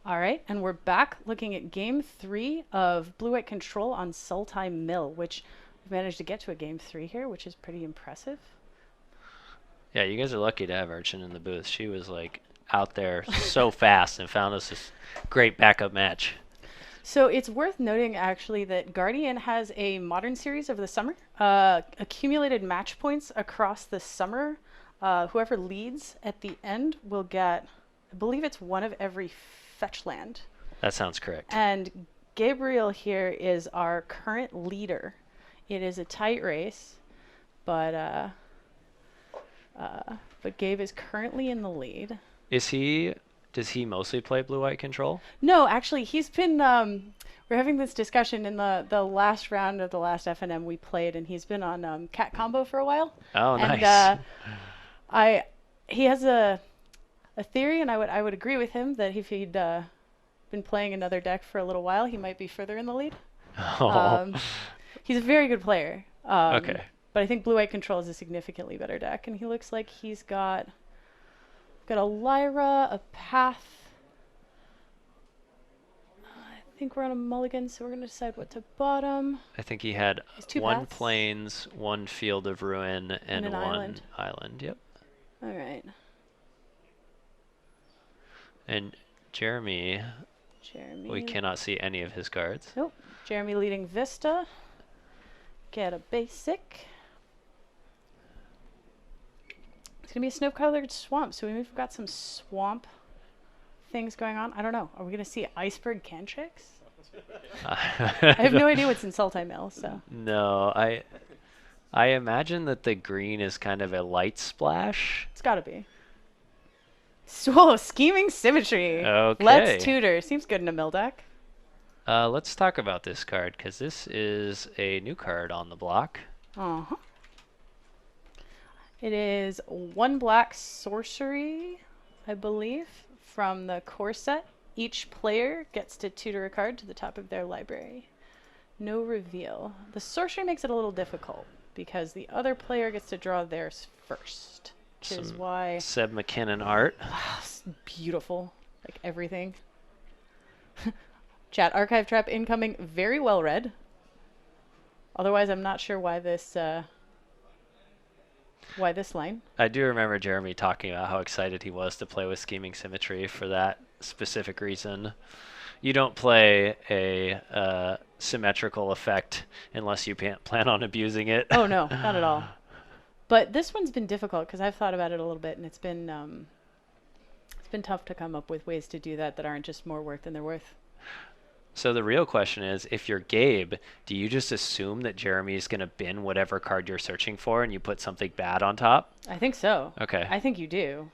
All right, and we're back looking at game 3 of Blue-White Control on Sultai Mill, which we've managed to get to a game 3 here, which is pretty impressive. Yeah, you guys are lucky to have Urchin in the booth. She was like out there so fast and found us this great backup match. So it's worth noting actually that Guardian has a modern series over the summer, accumulated match points across the summer. Whoever leads at the end will get, I believe it's one of every fetch land. That sounds correct. And Gabriel here is our current leader. It is a tight race, but Gabe is currently in the lead. Is he? Does he mostly play blue-white control? No, actually, he's been. We're having this discussion in the last round of the last FNM we played, and he's been on cat combo for a while. Oh, And nice. I he has a theory, and I would agree with him that if he'd been playing another deck for a little while, he might be further in the lead. Oh, Um, he's a very good player. okay. But I think Blue White Control is a significantly better deck, and he looks like he's got a Lyra, a Path. I think we're on a mulligan, so we're gonna decide what to bottom. I think he had He's two one paths plains, one field of ruin, and and an one island. island. Yep. All right, And Jeremy, we Jeremy. cannot see any of his cards. Nope. Jeremy leading Vista. Get a basic. It's gonna be a snow-colored swamp, so we've got some swamp things going on. I don't know. Are we gonna see iceberg cantricks? I have no idea what's in Sultai Mill, so No, I imagine that the green is kind of a light splash. it's gotta be. So, scheming symmetry. Okay. Let's tutor. Seems good in a mill deck. Let's talk about this card because this is a new card on the block. Uh-huh. It is one black sorcery, I believe, from the core set. Each player gets to tutor a card to the top of their library. No reveal. The sorcery makes it a little difficult because the other player gets to draw theirs first, which is Some why Seb McKinnon art. it's beautiful, like everything. Chat archive trap incoming, very well read. Otherwise, I'm not sure why this line. I do remember Jeremy talking about how excited he was to play with Scheming Symmetry for that specific reason. You don't play a symmetrical effect unless you plan on abusing it. Oh no, not at all. But this one's been difficult because I've thought about it a little bit, and it's been tough to come up with ways to do that aren't just more work than they're worth. So the real question is, if you're Gabe, do you just assume that Jeremy is going to bin whatever card you're searching for and you put something bad on top? I think so. Okay. I think you do.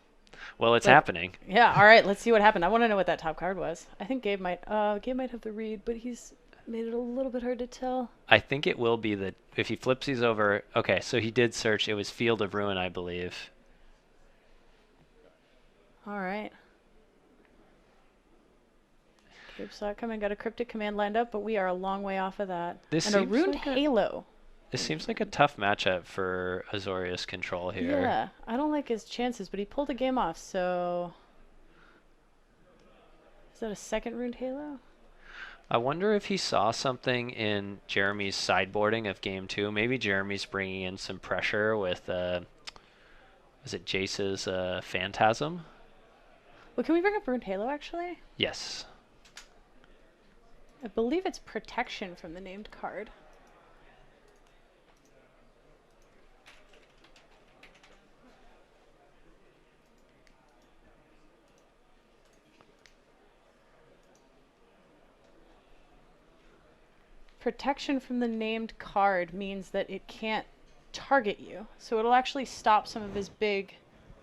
Well, it's But happening. yeah, all right, let's see what happened. I want to know what that top card was. I think Gabe might have the read, but he's made it a little bit hard to tell. I think it will be that if he flips these over. Okay, so he did search. It was Field of Ruin, I believe. All right. Gabe saw it coming, got a cryptic command lined up, but we are a long way off of that. This And a seems runed like halo. This seems like a tough matchup for Azorius control here. Yeah, I don't like his chances, but he pulled a game off, so... Is that a second runed halo? I wonder if he saw something in Jeremy's sideboarding of game 2. Maybe Jeremy's bringing in some pressure with, is it Jace's Phantasm? Well, can we bring up runed halo, actually? Yes. I believe it's protection from the named card. Protection from the named card means that it can't target you. So it'll actually stop some of his big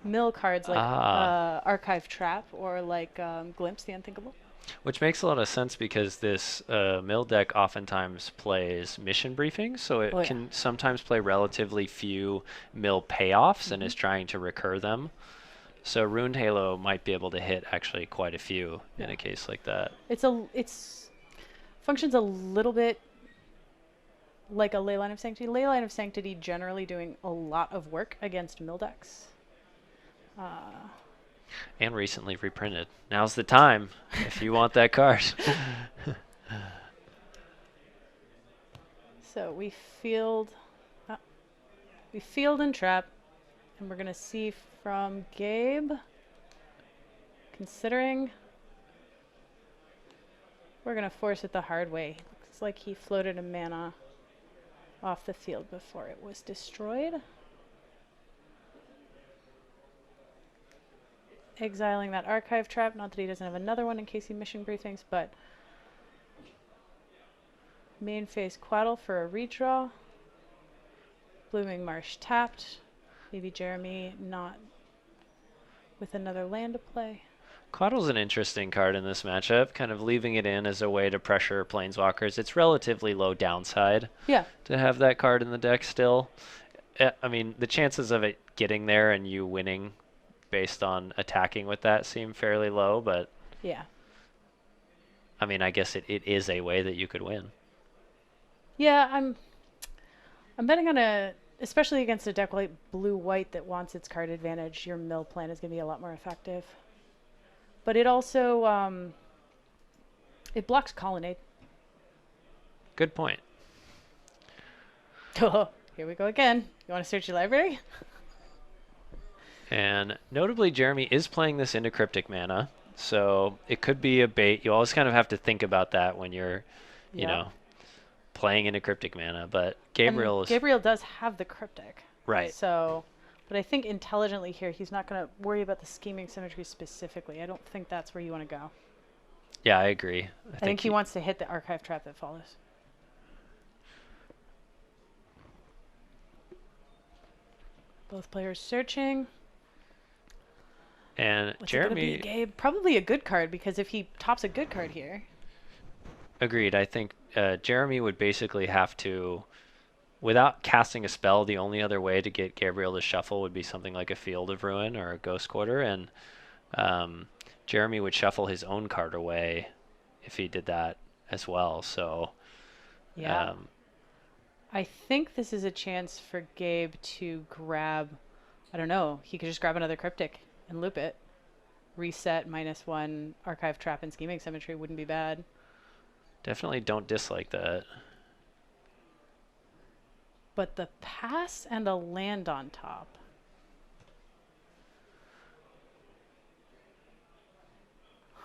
mill cards like Archive Trap or like Glimpse the Unthinkable. Which makes a lot of sense because this mill deck oftentimes plays mission briefings, so it can sometimes play relatively few mill payoffs and is trying to recur them. So Runed Halo might be able to hit actually quite a few in a case like that. It's functions a little bit like a Leyline of Sanctity. Leyline of Sanctity generally doing a lot of work against mill decks. And recently reprinted. Now's the time if you want that card. So we field and trap, and we're gonna see from Gabe. Considering we're gonna force it the hard way. Looks like he floated a mana off the field before it was destroyed. Exiling that archive trap, not that he doesn't have another one in case he mission briefings, but main phase Quaddle for a redraw. Blooming Marsh tapped. Maybe Jeremy not with another land to play. Quaddle's an interesting card in this matchup, kind of leaving it in as a way to pressure Planeswalkers. It's relatively low downside to have that card in the deck still. I mean, the chances of it getting there and you winning based on attacking with that seem fairly low, but yeah. I mean, I guess it is a way that you could win. Yeah, I'm betting on especially against a deck like blue-white that wants its card advantage, your mill plan is going to be a lot more effective. But it also, it blocks Colonnade. Good point. Oh, here we go again. You want to search your library? And notably, Jeremy is playing this into Cryptic Mana, so it could be a bait. You always kind of have to think about that when you're, you know, playing into Cryptic Mana. But Gabriel does have the Cryptic. Right. So, but I think intelligently here, he's not going to worry about the scheming symmetry specifically. I don't think that's where you want to go. Yeah, I agree. I think he wants to hit the archive trap that follows. Both players searching. And What's Jeremy, it gonna be, Gabe? Probably a good card, because if he tops a good card here. Agreed. I think Jeremy would basically have to, without casting a spell, the only other way to get Gabriel to shuffle would be something like a Field of Ruin or a Ghost Quarter, and Jeremy would shuffle his own card away if he did that as well. So yeah. I think this is a chance for Gabe to grab, I don't know, he could just grab another Cryptic and loop it. Reset -1, archive trap and scheming symmetry wouldn't be bad. Definitely don't dislike that. But the pass and a land on top.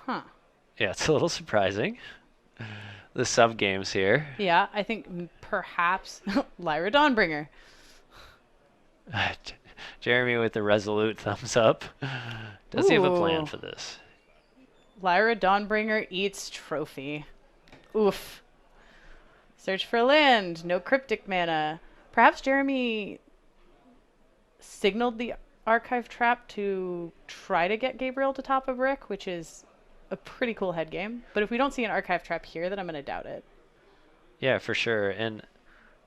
Huh. Yeah, it's a little surprising. The sub games here. Yeah, I think perhaps Lyra Dawnbringer. Jeremy with the resolute thumbs up. Does he have a plan for this? Lyra Dawnbringer eats trophy. Oof. Search for land. No Cryptic mana. Perhaps Jeremy signaled the archive trap to try to get Gabriel to top a brick, which is a pretty cool head game. But if we don't see an archive trap here, then I'm going to doubt it. Yeah, for sure. And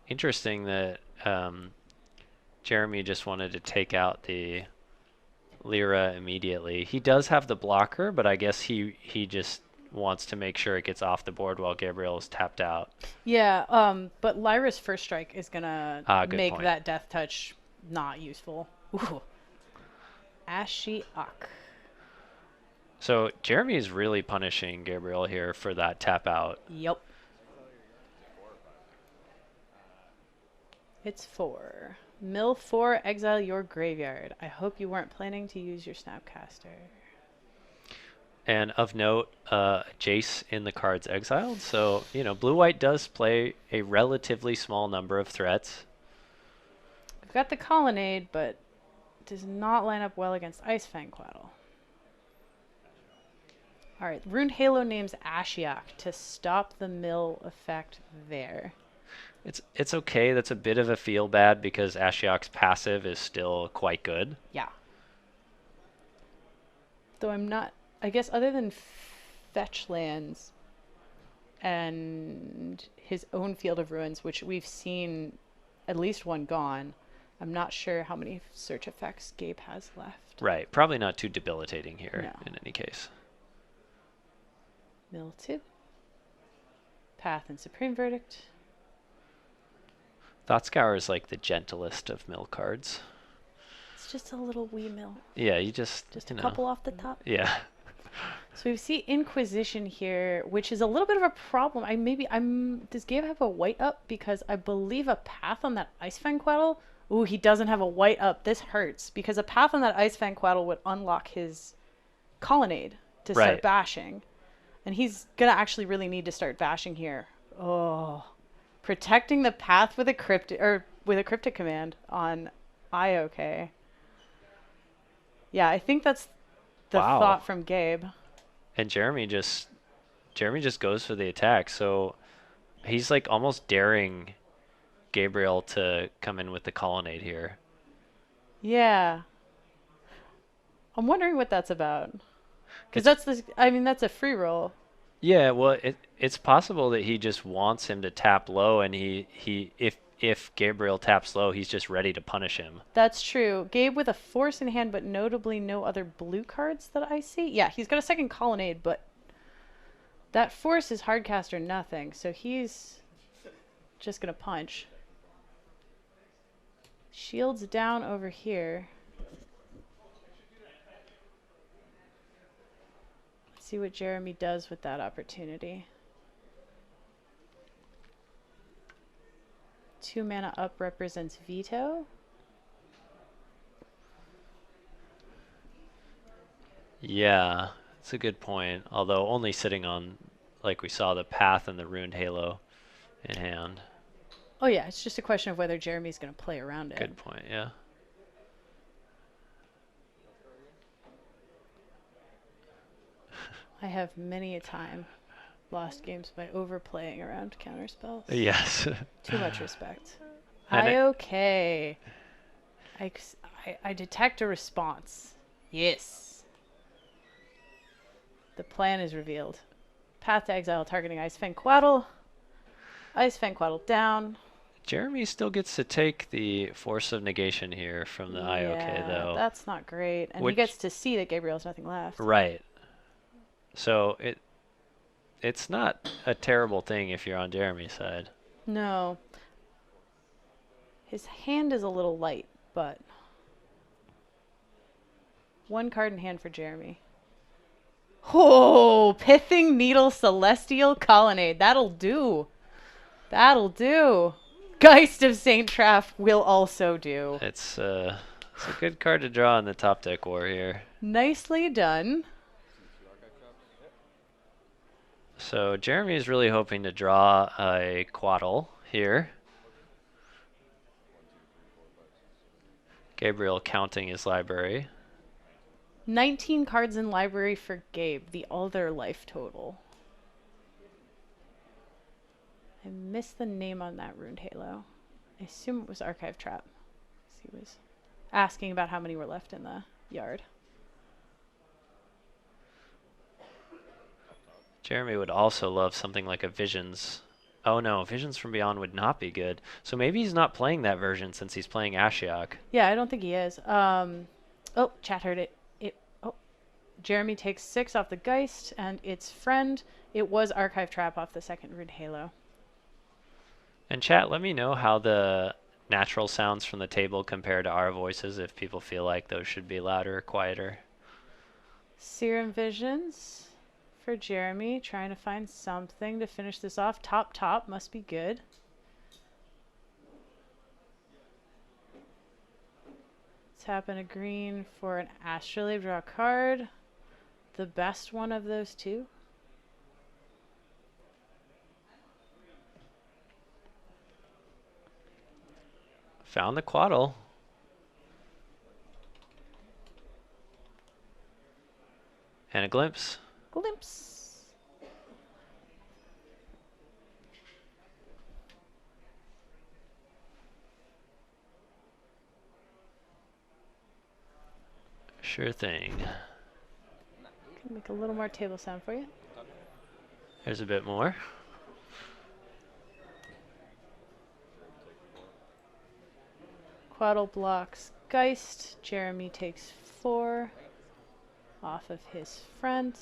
interesting that Jeremy just wanted to take out the Lyra immediately. He does have the blocker, but I guess he just wants to make sure it gets off the board while Gabriel is tapped out. Yeah, but Lyra's first strike is going to make point. that death touch not useful. Ooh. Ashiok. So Jeremy is really punishing Gabriel here for that tap out. Yep. It's 4. Mill 4, exile your graveyard. I hope you weren't planning to use your Snapcaster. And of note, Jace in the cards exiled. So, you know, blue-white does play a relatively small number of threats. We've got the Colonnade, but does not line up well against Icefang Quaddle. All right, Rune Halo names Ashiok to stop the mill effect there. It's okay. That's a bit of a feel bad because Ashiok's passive is still quite good. Yeah. Though I'm not, I guess other than fetch lands and his own Field of Ruins, which we've seen at least one gone, I'm not sure how many search effects Gabe has left. Right. Probably not too debilitating here in any case. Mill 2. Path and Supreme Verdict. Thought Scour is like the gentlest of mill cards. just a little wee mill. Yeah, you just a couple off the top. Yeah. So we see Inquisition here, which is a little bit of a problem. Does Gabe have a white up? Because I believe a path on that Ice Fanquaddle. Ooh, he doesn't have a white up. This hurts because a path on that Ice Fanquaddle would unlock his colonnade to start bashing. And he's gonna actually really need to start bashing here. Oh. Protecting the path with a cryptic command on IOK. Yeah, I think that's the thought from Gabe. And Jeremy just goes for the attack. So he's like almost daring Gabriel to come in with the colonnade here. Yeah. I'm wondering what that's about. Because that's a free roll. Yeah, well, it's possible that he just wants him to tap low, and if Gabriel taps low, he's just ready to punish him. That's true. Gabe with a force in hand, but notably no other blue cards that I see. Yeah, he's got a second colonnade, but that force is hardcast or nothing, so he's just going to punch. Shields down over here. Let's see what Jeremy does with that opportunity. 2 mana up represents veto. Yeah, that's a good point. Although only sitting on, like we saw, the path and the Runed Halo in hand. Oh yeah, it's just a question of whether Jeremy's going to play around it. Good point, yeah. I have many a time lost games by overplaying around counterspells. Yes. Too much respect. Okay. I detect a response. Yes. The plan is revealed. Path to exile targeting Ice Fanquaddle. Ice Fanquaddle down. Jeremy still gets to take the force of negation here from the IOK, though. That's not great. And he gets to see that Gabriel has nothing left. Right. So it's not a terrible thing if you're on Jeremy's side. No. His hand is a little light, but 1 card in hand for Jeremy. Oh, Pithing Needle Celestial Colonnade. That'll do. That'll do. Geist of Saint Traff will also do. It's a good card to draw in the top deck war here. Nicely done. So Jeremy is really hoping to draw a Quaddle here. Gabriel counting his library. 19 cards in library for Gabe, the other life total. I missed the name on that Runed Halo. I assume it was Archive Trap. He was asking about how many were left in the yard. Jeremy would also love something like a Visions. Oh no, Visions from Beyond would not be good. So maybe he's not playing that version since he's playing Ashiok. Yeah, I don't think he is. Oh, chat heard it. Jeremy takes 6 off the Geist and its friend. It was Archive Trap off the second Runed Halo. And chat, let me know how the natural sounds from the table compare to our voices, if people feel like those should be louder or quieter. Serum Visions for Jeremy, trying to find something to finish this off. Top must be good. Tap in a green for an Astrolabe, draw a card. The best one of those two. Found the Quaddle. And a glimpse. Glimpse. Sure thing. Can make a little more table sound for you. There's a bit more. Quaddle blocks Geist. Jeremy takes 4 off of his friend.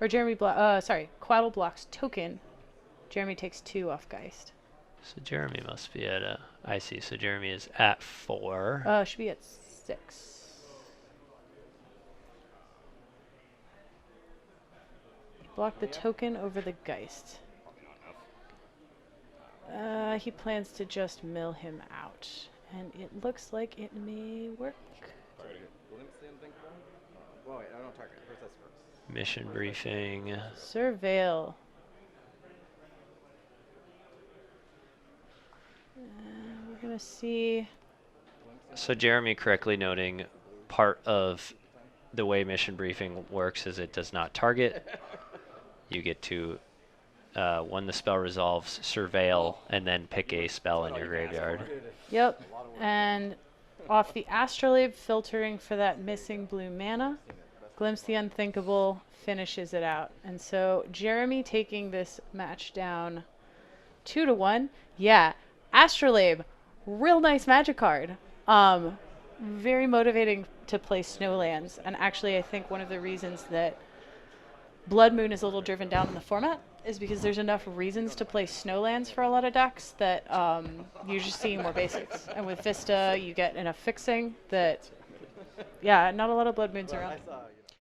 Or Quaddle blocks Token. Jeremy takes 2 off Geist. So Jeremy must be at I see. So Jeremy is at 4. Should be at 6. Block the token over the Geist. He plans to just mill him out. And it looks like it may work. Mission briefing. Surveil. We're going to see... So Jeremy correctly noting part of the way mission briefing works is it does not target. You get to, when the spell resolves, surveil and then pick a spell in your graveyard. Yep. And off the Astrolabe, filtering for that missing blue mana, Glimpse the Unthinkable finishes it out. And so Jeremy taking this match down 2-1. Yeah, Astrolabe, real nice magic card. Very motivating to play Snowlands. And actually, I think one of the reasons that Blood Moon is a little driven down in the format is because there's enough reasons to play Snowlands for a lot of decks that you're just seeing more basics. And with Vista, you get enough fixing that, yeah, not a lot of Blood Moons around.